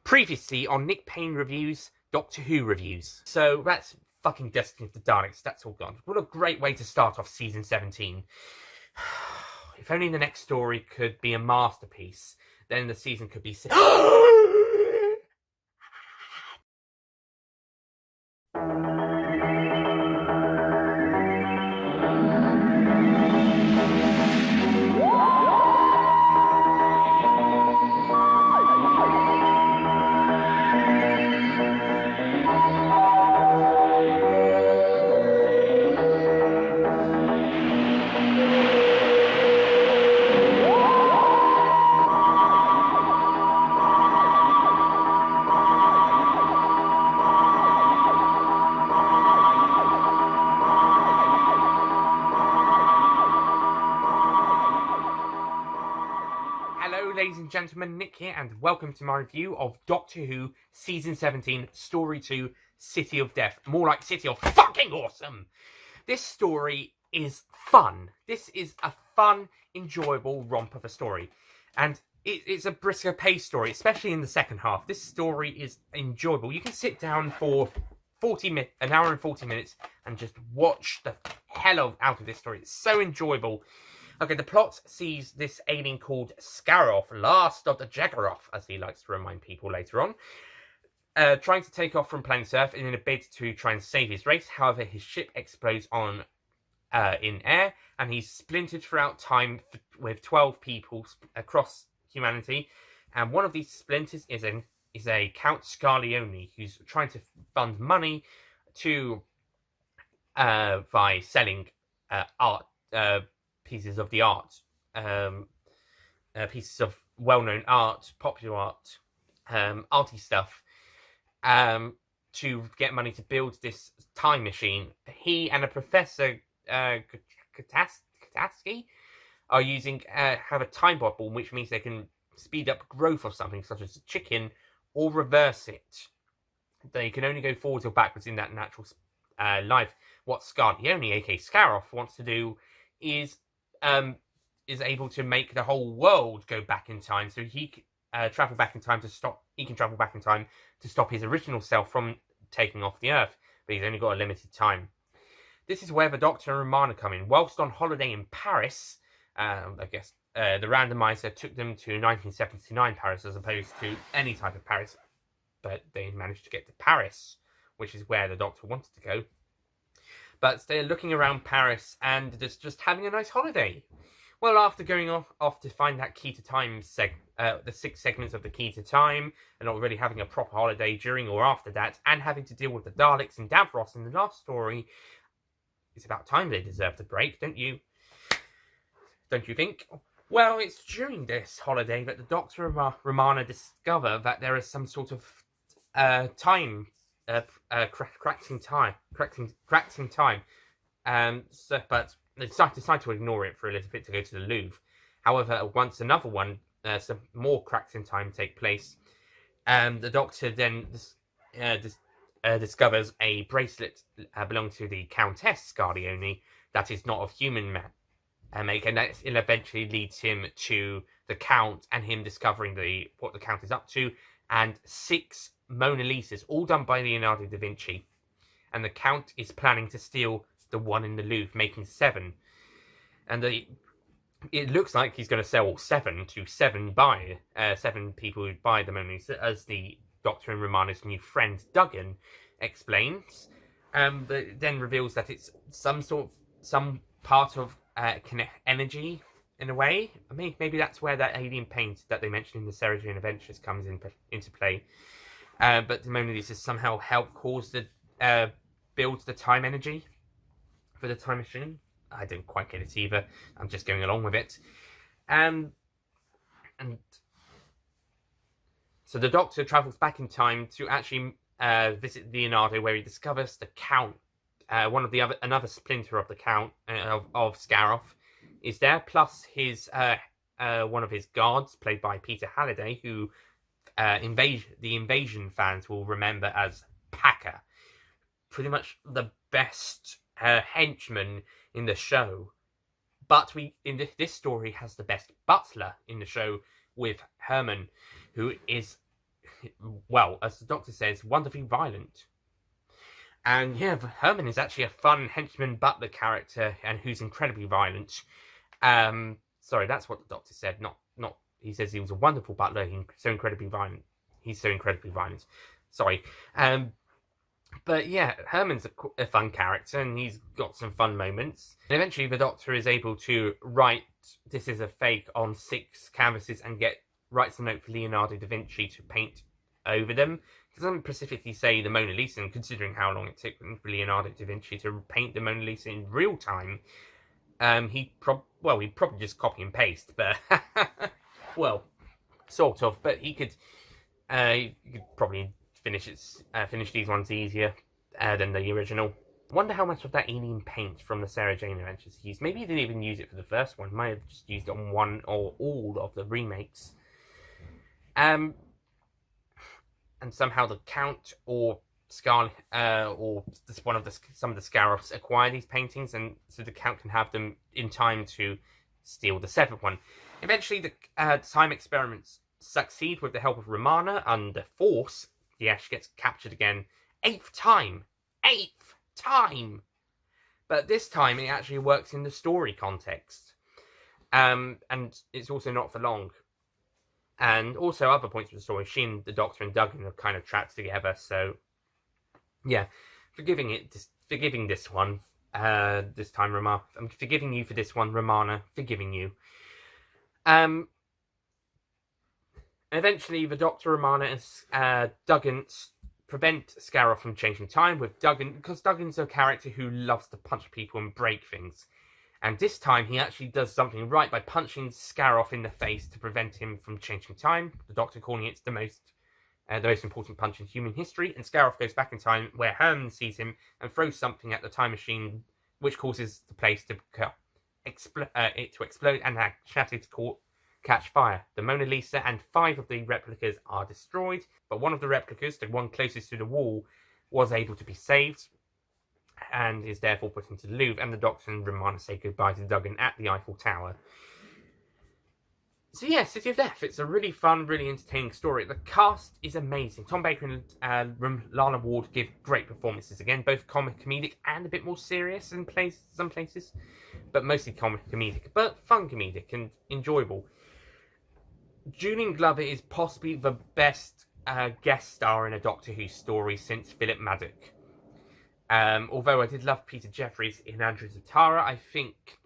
Previously on Nick Payne Reviews, Doctor Who Reviews. So that's fucking Destiny of the Daleks, that's all gone. What a great way to start off Season 17. If only the next story could be a masterpiece, then the season could be... Hello ladies and gentlemen, Nick here, and welcome to my review of Doctor Who Season 17, Story 2, City of Death. More like City of fucking Awesome! This story is fun. This is a fun, enjoyable romp of a story. And it's a brisker pace story, especially in the second half. This story is enjoyable. You can sit down for an hour and 40 minutes and just watch the hell out of this story. It's so enjoyable. Okay, the plot sees this alien called Scaroff, last of the Jaggeroff, as he likes to remind people later on, trying to take off from planet Earth in a bid to try and save his race. However, his ship explodes in air, and he's splintered throughout time with 12 people across humanity. And one of these splinters is a Count Scarlione, who's trying to fund money to by selling art. Pieces of the art, pieces of well-known art, popular art, arty stuff, to get money to build this time machine. He and a Professor Kataski are using have a time bubble, which means they can speed up growth of something, such as a chicken, or reverse it. They can only go forwards or backwards in that natural life. What Scarlione, aka Scaroff, wants to do is able to make the whole world go back in time, so he can travel back in time to stop. He can travel back in time to stop his original self from taking off the Earth, but he's only got a limited time. This is where the Doctor and Romana come in. Whilst on holiday in Paris, I guess the randomizer took them to 1979 Paris as opposed to any type of Paris, but they managed to get to Paris, which is where the Doctor wanted to go. But they're looking around Paris and just having a nice holiday. Well, after going off to find that Key to Time the 6 segments of the Key to Time, and not really having a proper holiday during or after that, and having to deal with the Daleks and Davros in the last story, it's about time they deserved a break, don't you? Don't you think? Well, it's during this holiday that the Doctor and Romana discover that there is some sort of time. Correcting time. But they decide to ignore it for a little bit to go to the Louvre. However, once another one, some more cracks in time take place, the Doctor then discovers a bracelet belonging to the Countess Scarlione that is not of human make, and that eventually leads him to the Count and him discovering what the Count is up to, and 6 Mona Lisas, all done by Leonardo da Vinci. And the Count is planning to steal the one in the Louvre, making 7. And it looks like he's going to sell all 7 to 7 people who buy the Mona Lisa, as the Doctor and Romana's new friend Duggan explains. But then reveals that it's some part of energy, in a way. I mean, maybe that's where that alien paint that they mentioned in the Ceregian Adventures comes into play. But the Mona Lisa somehow help build the time energy for the time machine. I don't quite get it either. I'm just going along with it. And so the Doctor travels back in time to actually visit Leonardo, where he discovers the Count, another splinter of the Count of Scaroff, is there, plus his one of his guards, played by Peter Halliday, who the Invasion fans will remember as Packer. Pretty much the best henchman in the show. But this story has the best butler in the show, with Herman, who well, as the Doctor says, wonderfully violent. And yeah, Herman is actually a fun henchman butler character, and who's incredibly violent. Sorry, that's what the Doctor said. Not. He says he was a wonderful butler. He's so incredibly violent. He's so incredibly violent. Sorry. But yeah, Herman's a fun character, and he's got some fun moments. And eventually, the Doctor is able to write "This is a fake" on 6 canvases and writes a note for Leonardo da Vinci to paint over them. He doesn't specifically say the Mona Lisa, and considering how long it took for Leonardo da Vinci to paint the Mona Lisa in real time, he'd probably just copy and paste, but well, sort of. But he could probably finish these ones easier than the original. Wonder how much of that alien paint from the Sarah Jane Adventures he used. Maybe he didn't even use it for the first one. Might have just used it on one or all of the remakes. And somehow the Count or Scar or some of the Scaroffs acquire these paintings, and so the Count can have them in time to steal the 7th one. Eventually, the time experiments succeed with the help of Romana under force. The Ash gets captured again. 8th time! 8th time! But this time it actually works in the story context. And it's also not for long. And also other points of the story, she and the Doctor and Duggan are kind of trapped together, so yeah. Forgiving this one, this time, Romana. I'm forgiving you for this one, Romana. Forgiving you. Eventually, the Doctor, Romana, and Duggan prevent Scaroff from changing time with Duggan, because Duggan's a character who loves to punch people and break things. And this time, he actually does something right by punching Scaroff in the face to prevent him from changing time. The Doctor calling it the most important punch in human history. And Scaroff goes back in time where Herman sees him and throws something at the time machine, which causes the place to explode and shattered to catch fire. The Mona Lisa and 5 of the replicas are destroyed, but one of the replicas, the one closest to the wall, was able to be saved and is therefore put into the Louvre, and the Doctor and Romana say goodbye to Duggan at the Eiffel Tower. So yeah, City of Death. It's a really fun, really entertaining story. The cast is amazing. Tom Baker and Lana Ward give great performances again, both comedic and a bit more serious in some places, but mostly comedic, but fun comedic and enjoyable. Julian Glover is possibly the best guest star in a Doctor Who story since Philip Maddock. Although I did love Peter Jeffries in Andrew Zatara, I think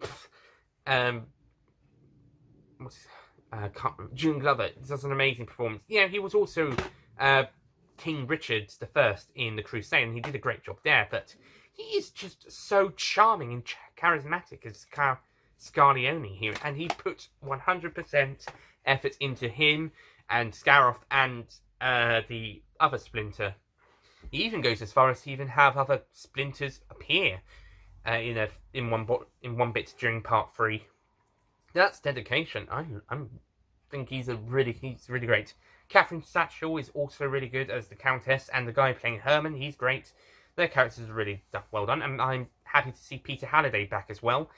Julian Glover does an amazing performance. Yeah, he was also King Richard I in The Crusade, and he did a great job there, but he is just so charming and charismatic as Scarlione here, and he put 100% effort into him and Scaroff and the other Splinter. He even goes as far as to even have other Splinters appear in one bit during part 3. That's dedication. I think he's really great. Catherine Satchell is also really good as the Countess, and the guy playing Herman, he's great. Their characters are really well done, and I'm happy to see Peter Halliday back as well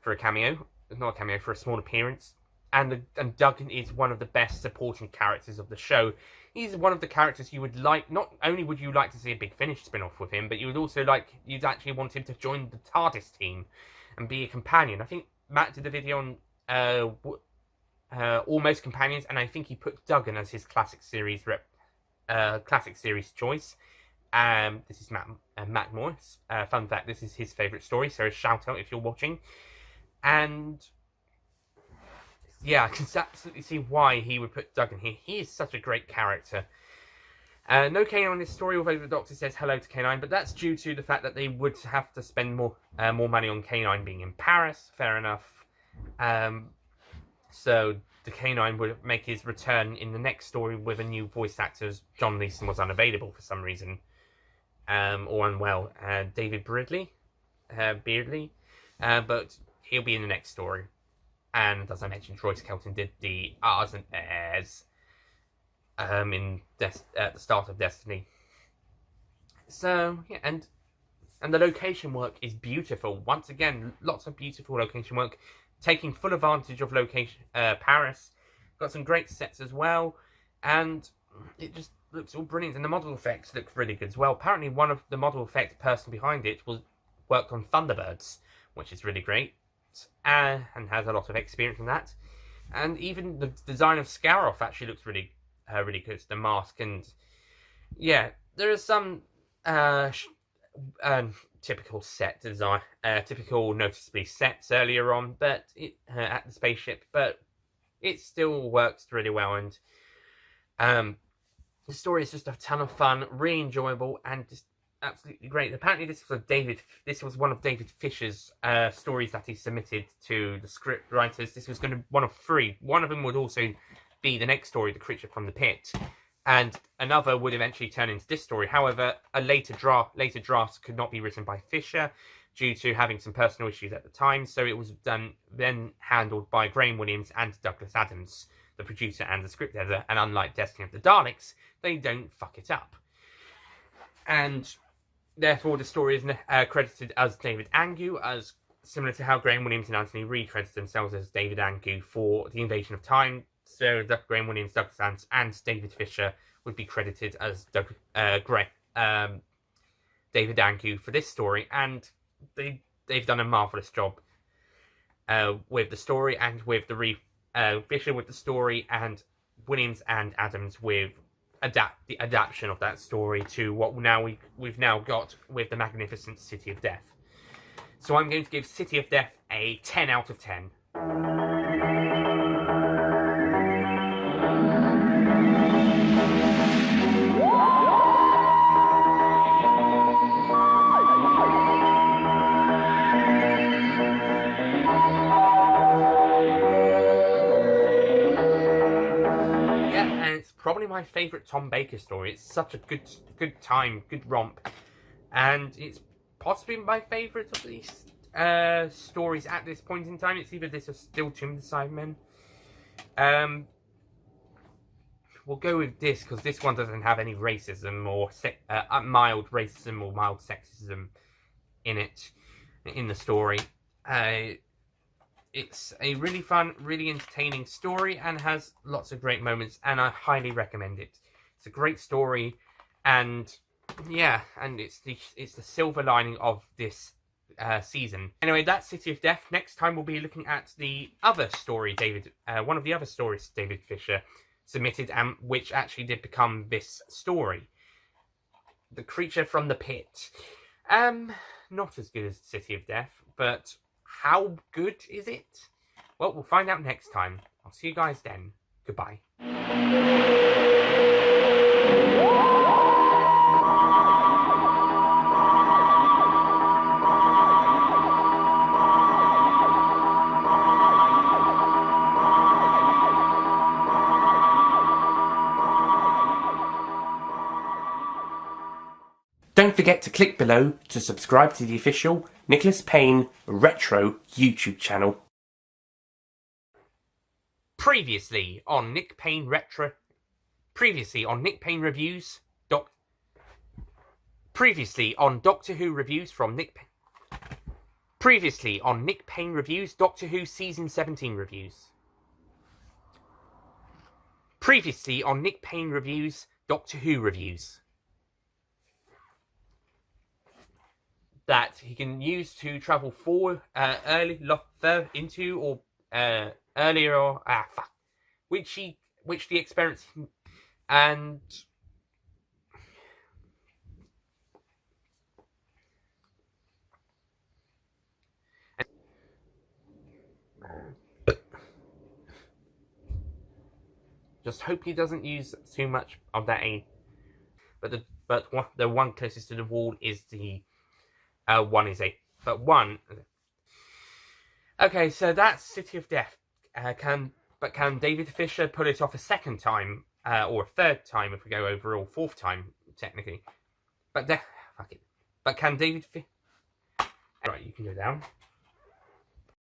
for a cameo. Not a cameo, for a small appearance. And Duggan is one of the best supporting characters of the show. He's one of the characters you would like. Not only would you like to see a Big Finish spin-off with him, but you'd actually want him to join the TARDIS team and be a companion. I think Matt did a video on Almost Companions, and I think he put Duggan as his classic series choice. This is Matt Morris. Fun fact: this is his favourite story, so a shout out if you're watching. And yeah, I can absolutely see why he would put Duggan here. He is such a great character. No K9 in this story, although the Doctor says hello to K9, but that's due to the fact that they would have to spend more money on K9 being in Paris. Fair enough. So the K9 would make his return in the next story with a new voice actor, as John Leeson was unavailable for some reason, or unwell. David Beardley, but he'll be in the next story. And as I mentioned, Troy Skelton did the Ars and Airs at the start of Destiny. So yeah, and the location work is beautiful. Once again, lots of beautiful location work, taking full advantage of location Paris. Got some great sets as well, and it just looks all brilliant, and the model effects look really good as well. Apparently, one of the model effects person behind it worked on Thunderbirds, which is really great, and has a lot of experience in that. And even the design of Scaroth actually looks really good. The mask, and yeah, there are some typical set design, typical noticeably sets earlier on, but at the spaceship, but it still works really well. And the story is just a ton of fun, really enjoyable, and just absolutely great. Apparently, this was one of David Fisher's stories that he submitted to the script writers. This was going to one of three. One of them would also be the next story, The Creature from the Pit, and another would eventually turn into this story. However, later drafts could not be written by Fisher due to having some personal issues at the time, so it was then handled by Graham Williams and Douglas Adams, the producer and the script editor. And unlike Destiny of the Daleks, they don't fuck it up. And therefore, the story is credited as David Angu, as similar to how Graham Williams and Anthony Reed credited themselves as David Angu for The Invasion of Time. So Graham Williams, Douglas Adams, and David Fisher would be credited as David Angu for this story, and they've done a marvelous job with the story, and with the Fisher with the story, and Williams and Adams with the adaptation of that story to what we've now got with The Magnificent City of Death. So I'm going to give City of Death a 10 out of 10. Probably my favourite Tom Baker story. It's such a good time, good romp, and it's possibly my favourite of these stories at this point in time. It's either this or Still Tomb of the Cybermen. We'll go with this because this one doesn't have any racism or mild racism or mild sexism in the story. It's a really fun, really entertaining story and has lots of great moments, and I highly recommend it. It's a great story, and yeah, and it's the silver lining of this season. Anyway, that's City of Death. Next time we'll be looking at the other story one of the other stories David Fisher submitted, and which actually did become this story, The Creature from the Pit. Not as good as City of Death, but how good is it? Well, we'll find out next time. I'll see you guys then. Goodbye. Don't forget to click below to subscribe to the official Nicholas Payne Retro YouTube channel. Previously on Nick Payne Reviews. Previously on Doctor Who reviews from Nick. Previously on Nick Payne Reviews Doctor Who Season 17 reviews. Previously on Nick Payne Reviews Doctor Who reviews. That he can use to travel forward, further into, or earlier, or which the experience, and just hope he doesn't use too much of that aid. But the one closest to the wall is the. Okay, so that's City of Death. Can David Fisher pull it off a second time, or a third time if we go overall, fourth time technically? But fuck it. But can David? Right, you can go down.